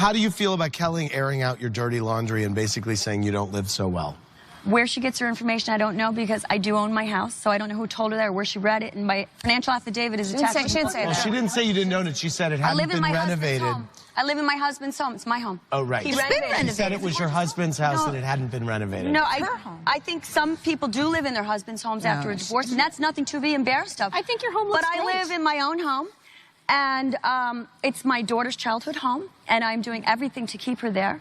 How do you feel about Kelly airing out your dirty laundry and basically saying you don't live so well? Where she gets her information, I don't know, because I do own my house, so I don't know who told her that or where she read it, and my financial affidavit is attached. She didn't say that. She didn't say you didn't own it. She said it hadn't been renovated. I live in my husband's home. It's my home. Oh, right. It's been renovated. She said it was your husband's house and it hadn't been renovated. No, I think some people do live in their husband's homes after a divorce, and that's nothing to be embarrassed of. I think your home looks great. But I live in my own home, and it's my daughter's childhood home, and I'm doing everything to keep her there.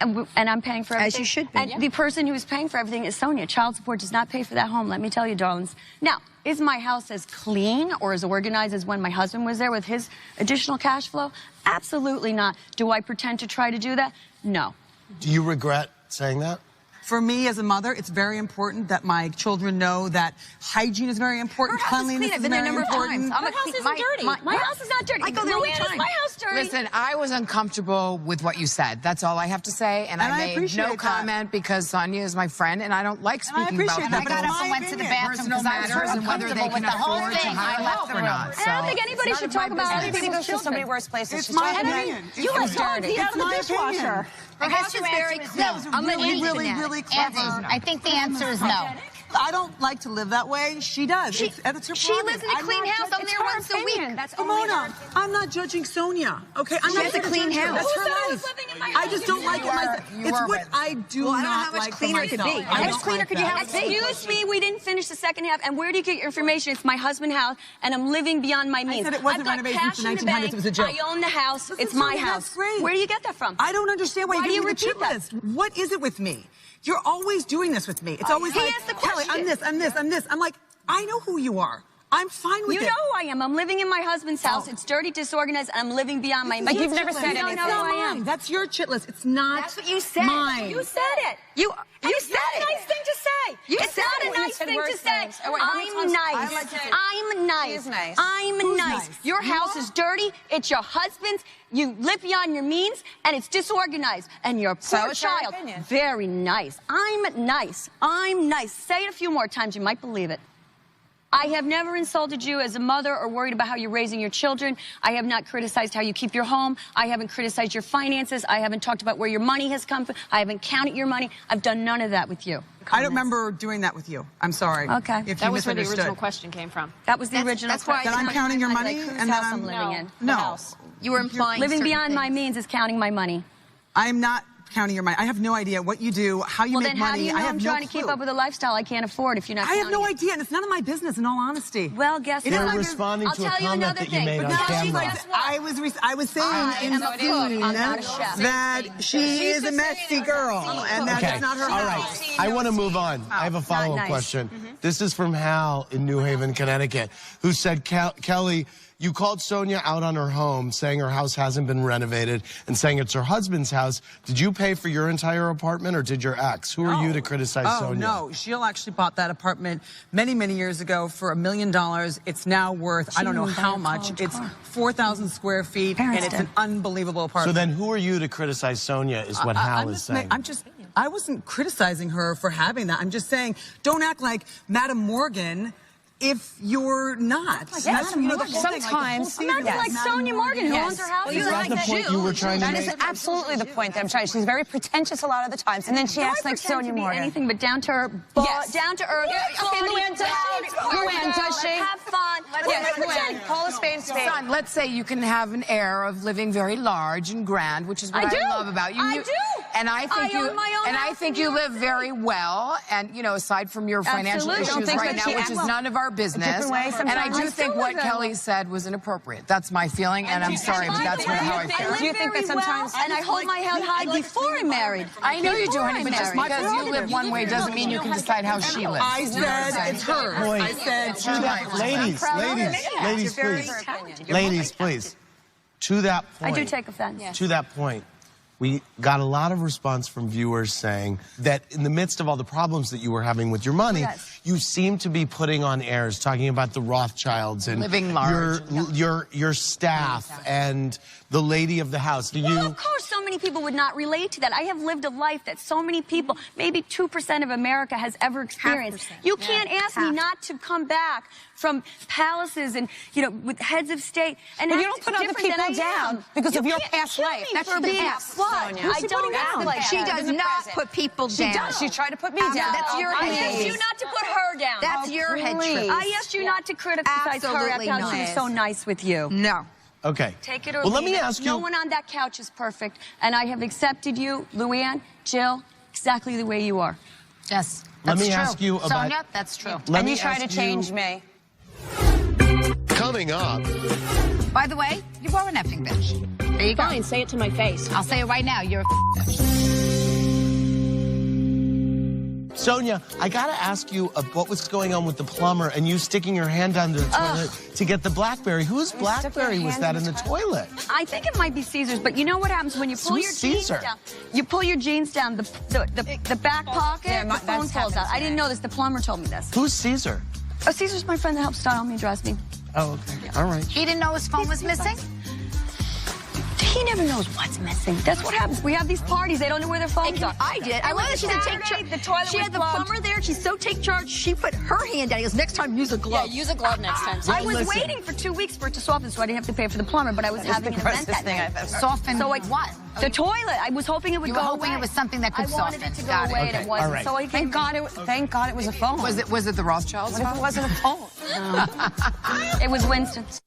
And I'm paying for everything. As you should be. And the person who is paying for everything is Sonja. Child support does not pay for that home, let me tell you, darlings. Now, is my house as clean or as organized as when my husband was there with his additional cash flow? Absolutely not. Do I pretend to try to do that? No. Do you regret saying that? For me as a mother, it's very important that my children know that hygiene is very important. Cleanliness is very important. My house isn't dirty. My house is not dirty. I go there all the time. My house dirty. Listen, I was uncomfortable with what you said. That's all I have to say. And I made no comment because Sonja is my friend, and I don't like speaking about that. people. I also went to the bathroom personal matters and whether they can afford to hire help or not. I don't think anybody should talk about other people's children. So many worse places. It's my opinion. You have dogs eat out of the dishwasher. Her house is very clean. I'm really clever. I think the answer is no. I don't like to live that way. She does. She lives in a clean house. I'm there once a week. Ramona, I'm not judging Sonja. Okay, I'm She has a clean house. That's her life. I just don't like it myself. It's what I do not like. I don't know how much cleaner it could be. How much cleaner could your house be? Excuse me, we didn't finish the second half. And where do you get your information? It's my husband's house, and I'm living beyond my means. I said it wasn't renovated since the 1900s. It was a joke. I own the house. It's my house. That's great. Where do you get that from? I don't understand why you repeat repeat that? list. What is it with me? You're always doing this with me. It's always he like, asked the Kelly, question. I'm this, I'm this, I'm this. I'm like, I know who you are. I'm fine with it. You know who I am. I'm living in my husband's house. It's dirty, disorganized, and I'm living beyond my means. Like you've never said You don't anything. know who I am. That's your chit list. It's not That's what you said. mine. You said it. You said it. It's not a nice thing to say. It's not a nice thing to say. I'm nice. I'm nice. She is nice. I'm nice. Your house is dirty. It's your husband's. You live beyond your means, and it's disorganized. And your poor child. Very nice. I'm nice. I'm nice. Say it a few more times. You might believe it. I have never insulted you as a mother or worried about how you're raising your children. I have not criticized how you keep your home. I haven't criticized your finances. I haven't talked about where your money has come from. I haven't counted your money. I've done none of that with you. I don't remember doing that with you. I'm sorry. Okay. If That you was where the misunderstood. original question came from. That was the original question. That I'm counting your money and that I'm living in. No. You were implying Living certain beyond my things. means is counting my money. I'm not counting your money. I have no idea what you do, how you make Well, then how do money. you know I have I'm no trying to keep up with a lifestyle I can't afford if you're not I have counting no it? idea, and it's none of my business, in all honesty. Well, guess what? You're responding to a comment that you made on camera. I was saying in am a cook. I'm not a chef. that she is a messy girl, and that's not her all house. right. I want to move on. I have a follow-up nice. question. This is from Hal in New Haven, Connecticut, who said, Kelly, you called Sonja out on her home, saying her house hasn't been renovated and saying it's her husband's house. Did you pay for your entire apartment, or did your ex? Who are you to criticize Sonja? Oh, no. Sheila actually bought that apartment many, many years ago for $1 million. It's now worth, I don't know how much. It's 4,000 square feet, and it's an unbelievable apartment. So then who are you to criticize Sonja is what Hal is saying. I wasn't criticizing her for having that. I'm just saying, don't act like Madam Morgan if you're not. Sometimes. I'm not like Sonja Morgan, who owns her house. Is that the point you were trying to make? That is absolutely the point that I'm trying. She's very pretentious a lot of the times, and then she acts like Sonja Morgan. Anything but down to earth. Yes. Down to earth. Okay, Luann, does she? Have fun. Yes, Luann, call a spade a spade. Son, let's say you can have an air of living very large and grand, which is what I love about you. I do. And I think I own my own house. I think you live very well. And you know, aside from your financial issues right now, which is none of our business. And I do think what Kelly said was inappropriate. That's my feeling, and I'm sorry, but that's how I feel. Do you think that sometimes? And I hold my head high before I'm married. I know you do, honey, but just because you live one way doesn't mean you can decide how she lives. I said it's hers. I said, Ladies, please. To that point. I do take offense. To that point. We got a lot of response from viewers saying that in the midst of all the problems that you were having with your money, you seem to be putting on airs, talking about the Rothschilds and living large, your staff and the lady of the house. Well, of course, so many people would not relate to that. I have lived a life that so many people, maybe 2% of America has ever experienced. You can't ask me not to come back from palaces and, you know, with heads of state. And you don't put other people down because of your past life. That's for being Sonia. I don't act like she does not put people down. She does. She tried to put me down. That's your I asked you not to put her down. That's your head trick. I asked you not to criticize her after how she was so nice with you. No. Okay. Take it or well, leave let me it. ask you. No one on that couch is perfect, and I have accepted you, Luann, Jill, exactly the way you are. Yes. Let me ask you about Sonja, that's true. Let and me you try to change me. Coming up. By the way, you are an effing bitch. There you go. Fine, say it to my face. I'll say it right now. You're a bitch. Sonja, I gotta ask you what was going on with the plumber and you sticking your hand down the toilet to get the BlackBerry. Whose BlackBerry was that in the toilet? I think it might be Caesar's, but you know what happens when you pull your jeans down? You pull your jeans down, the back pocket, the phone falls out. I didn't know this. The plumber told me this. Who's Caesar? Oh, Caesar's my friend that helps style me and dress me. Oh, okay. All right. He didn't know his phone was missing? He never knows what's missing. That's what happens. We have these parties. They don't know where their phones are. I did. I love that she said take charge. The toilet she had the plumber there. She's so take charge. She put her hand down. He goes, next time use a glove. Yeah, use a glove next time. I was waiting for 2 weeks for it to soften, so I didn't have to pay for the plumber. But I was having an event that night. Soften what? The toilet. I was hoping it would go away. You were hoping it was something that could soften. I wanted it to go away, and it wasn't. Right. So I Thank God it was a phone. Was it the Rothschilds? What if it wasn't a phone? It was Winston's.